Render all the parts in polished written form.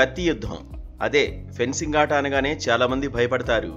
కత్తి యుద్ధం. అదే ఫెన్సింగ్ ఆట అనగానే చాలా మంది భయపడతారు.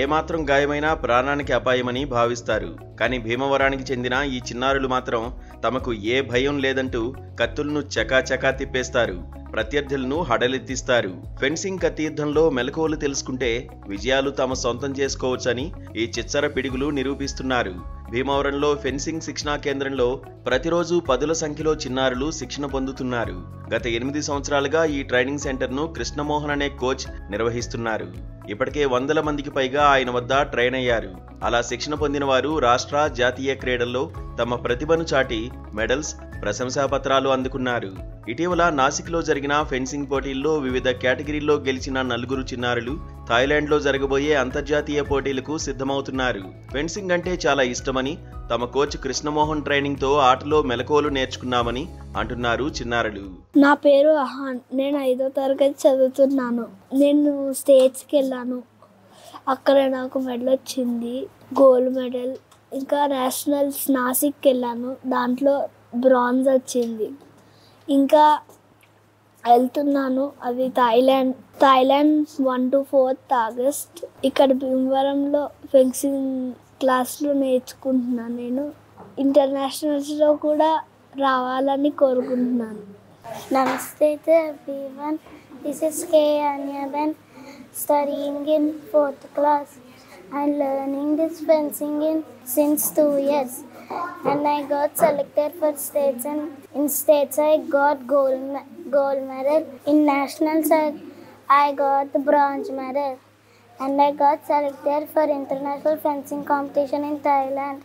ఏమాత్రం గాయమైనా ప్రాణానికి అపాయమని భావిస్తారు. కానీ భీమవరానికి చెందిన ఈ చిన్నారులు మాత్రం తమకు ఏ భయం లేదంటూ కత్తులను చకాచకా తిప్పేస్తారు. ప్రత్యర్థులను హడలెత్తిస్తారు. ఫెన్సింగ్ కత్తి యుద్ధంలో మెలకువలు తెలుసుకుంటే విజయాలు తమ సొంతం చేసుకోవచ్చని ఈ చిచ్చర పిడుగులు నిరూపిస్తున్నారు. భీమవరంలో ఫెన్సింగ్ శిక్షణా కేంద్రంలో ప్రతిరోజు పదుల సంఖ్యలో చిన్నారులు శిక్షణ పొందుతున్నారు. గత 8 సంవత్సరాలుగా ఈ ట్రైనింగ్ సెంటర్ను కృష్ణమోహన్ అనే కోచ్ నిర్వహిస్తున్నారు. ఇప్పటికే 100 మందికి పైగా ఆయన వద్ద ట్రైన్ అయ్యారు. అలా శిక్షణ పొందిన వారు రాష్ట్ర, జాతీయ క్రీడల్లో తమ ప్రతిభను చాటి మెడల్స్, ప్రశంసాపత్రాలు అందుకున్నారు. ఇటీవల నాసిక్లో జరిగిన ఫెన్సింగ్ పోటీల్లో వివిధ కేటగిరీల్లో గెలిచిన 4 చిన్నారులు థాయిలాండ్లో జరగబోయే అంతర్జాతీయ పోటీలకు సిద్ధమవుతున్నారు. ఫెన్సింగ్ అంటే చాలా ఇష్టమని, తమ కోచ్ కృష్ణమోహన్ ట్రైనింగ్తో ఆటలో మెలకువలు నేర్చుకున్నామని అంటున్నారు చిన్నారులు. నా పేరు అహాన్. నేను 5వ తరగతి చదువుతున్నాను. నేను స్టేట్స్కి వెళ్ళాను. అక్కడ నాకు మెడల్ వచ్చింది, గోల్డ్ మెడల్. ఇంకా నేషనల్స్ నాసిక్కి వెళ్ళాను, దాంట్లో బ్రాంజ్ వచ్చింది. ఇంకా వెళ్తున్నాను, అది థాయిలాండ్ 1 to 4th ఆగస్ట్. ఇక్కడ భీమవరంలో ఫెన్సింగ్ క్లాస్లో నేర్చుకుంటున్నాను. నేను ఇంటర్నేషనల్స్లో కూడా రావాలని కోరుకుంటున్నాను. నమస్తే everyone. This is K. Anyaben, studying in 4th class. I'm learning this fencing since 2 years. And I got selected for states, and in states I got gold medal. In nationals I got the bronze medal, and I got selected for international fencing competition in Thailand.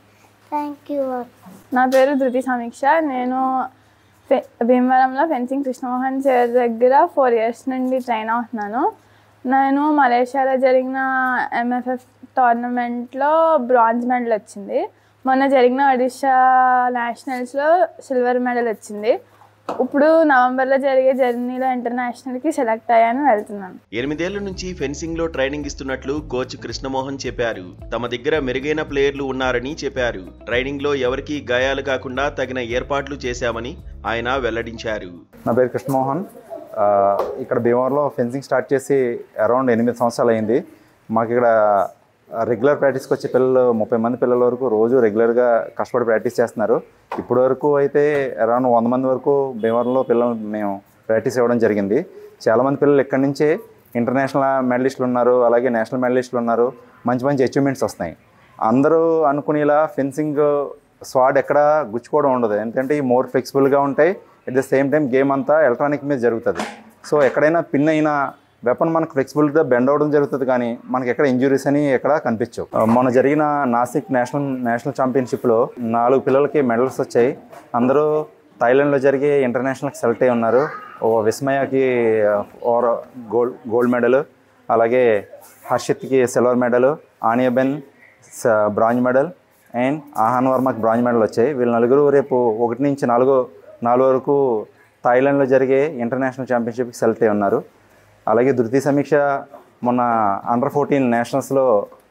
Thank you all. నా పేరు ధృతి సమీక్ష. నేను భీమవరంలో fencing Krishnamohan sir దగ్గర 4 years నుండి train అవుతున్నాను. నేను మలేషియాలో జరిగిన MFF టోర్నమెంట్లో బ్రాంజ్ మెడల్ వచ్చింది. మొన్న జరిగిన ఒడిషా నేషనల్స్లో సిల్వర్ మెడల్ వచ్చింది. ఇప్పుడు నవంబర్లో జరిగే జర్నీలో ఇంటర్నేషనల్కి సెలెక్ట్ అయ్యాను, వెళ్తున్నాను. 8 ఏళ్ల నుంచి ఫెన్సింగ్లో ట్రైనింగ్ ఇస్తున్నట్లు కోచ్ కృష్ణమోహన్ చెప్పారు. తమ దగ్గర మెరుగైన ప్లేయర్లు ఉన్నారని చెప్పారు. ట్రైనింగ్లో ఎవరికీ గాయాలు కాకుండా తగిన ఏర్పాట్లు చేశామని ఆయన వెల్లడించారు. నా పేరు కృష్ణమోహన్. ఇక్కడ భీమవరంలో ఫెన్సింగ్ స్టార్ట్ చేసి అరౌండ్ 8 సంవత్సరాలు అయింది. మాకు ఇక్కడ రెగ్యులర్ ప్రాక్టీస్కి వచ్చే పిల్లలు 30 మంది పిల్లల వరకు రోజు రెగ్యులర్గా కష్టపడి ప్రాక్టీస్ చేస్తున్నారు. ఇప్పటి వరకు అయితే అరౌండ్ 100 మంది వరకు భీమవరంలో పిల్లలు మేము ప్రాక్టీస్ ఇవ్వడం జరిగింది. చాలామంది పిల్లలు ఇక్కడి నుంచే ఇంటర్నేషనల్ మెడలిస్టులు ఉన్నారు, అలాగే నేషనల్ మెడలిస్టులు ఉన్నారు. మంచి మంచి అచీవ్మెంట్స్ వస్తున్నాయి. అందరూ అనుకునేలా ఫెన్సింగ్ స్వాడ్ ఎక్కడ గుచ్చుకోవడం ఉండదు. ఎందుకంటే ఈ మోర్ ఫ్లెక్సిబుల్గా ఉంటాయి. At the same time game అంతా ఎలక్ట్రానిక్ మీద జరుగుతుంది. సో ఎక్కడైనా పిన్ అయినా వెపన్ మనకు ఫ్లెక్సిబుల్గా బెండ్ అవ్వడం జరుగుతుంది, కానీ మనకి ఎక్కడ ఇంజురీస్ అని ఎక్కడ కనిపించవు. మొన్న జరిగిన నాసిక్ నేషనల్ ఛాంపియన్షిప్లో 4 పిల్లలకి మెడల్స్ వచ్చాయి. అందరూ థాయిలాండ్లో జరిగే ఇంటర్నేషనల్కి సెలెక్ట్ అయి ఉన్నారు. విస్మయకి గోల్డ్ మెడల్, అలాగే హర్షిత్కి silver medal, Aniyaben bronze medal and Aahan వర్మకి బ్రాంజ్ మెడల్ వచ్చాయి. వీళ్ళు 4 రేపు 1 నుంచి 4 వరకు థాయిలాండ్లో జరిగే ఇంటర్నేషనల్ ఛాంపియన్షిప్కి సెలెక్ట్ అయి ఉన్నారు. అలాగే ధృతి సమీక్ష మొన్న అండర్ 14 నేషనల్స్లో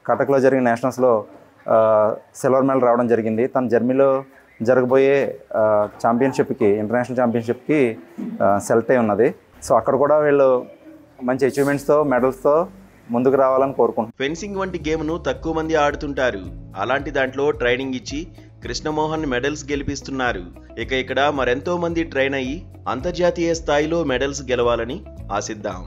కటక్లో జరిగిన నేషనల్స్లో సిల్వర్ మెడల్ రావడం జరిగింది. తను జర్మనీలో జరగబోయే ఛాంపియన్షిప్కి, ఇంటర్నేషనల్ ఛాంపియన్షిప్కి సెలెక్ట్ అయి ఉన్నది. సో అక్కడ కూడా వీళ్ళు మంచి అచీవ్మెంట్స్తో మెడల్స్తో ముందుకు రావాలని కోరుకుంటున్నాను. ఫెన్సింగ్ వంటి గేమ్ను తక్కువ మంది ఆడుతుంటారు. అలాంటి దాంట్లో ట్రైనింగ్ ఇచ్చి కృష్ణమోహన్ మెడల్స్ గెలిపిస్తున్నారు. ఇక్కడ మరెంతో మంది ట్రైన్ అయ్యి అంతర్జాతీయ స్థాయిలో మెడల్స్ గెలవాలని ఆశిద్దాం.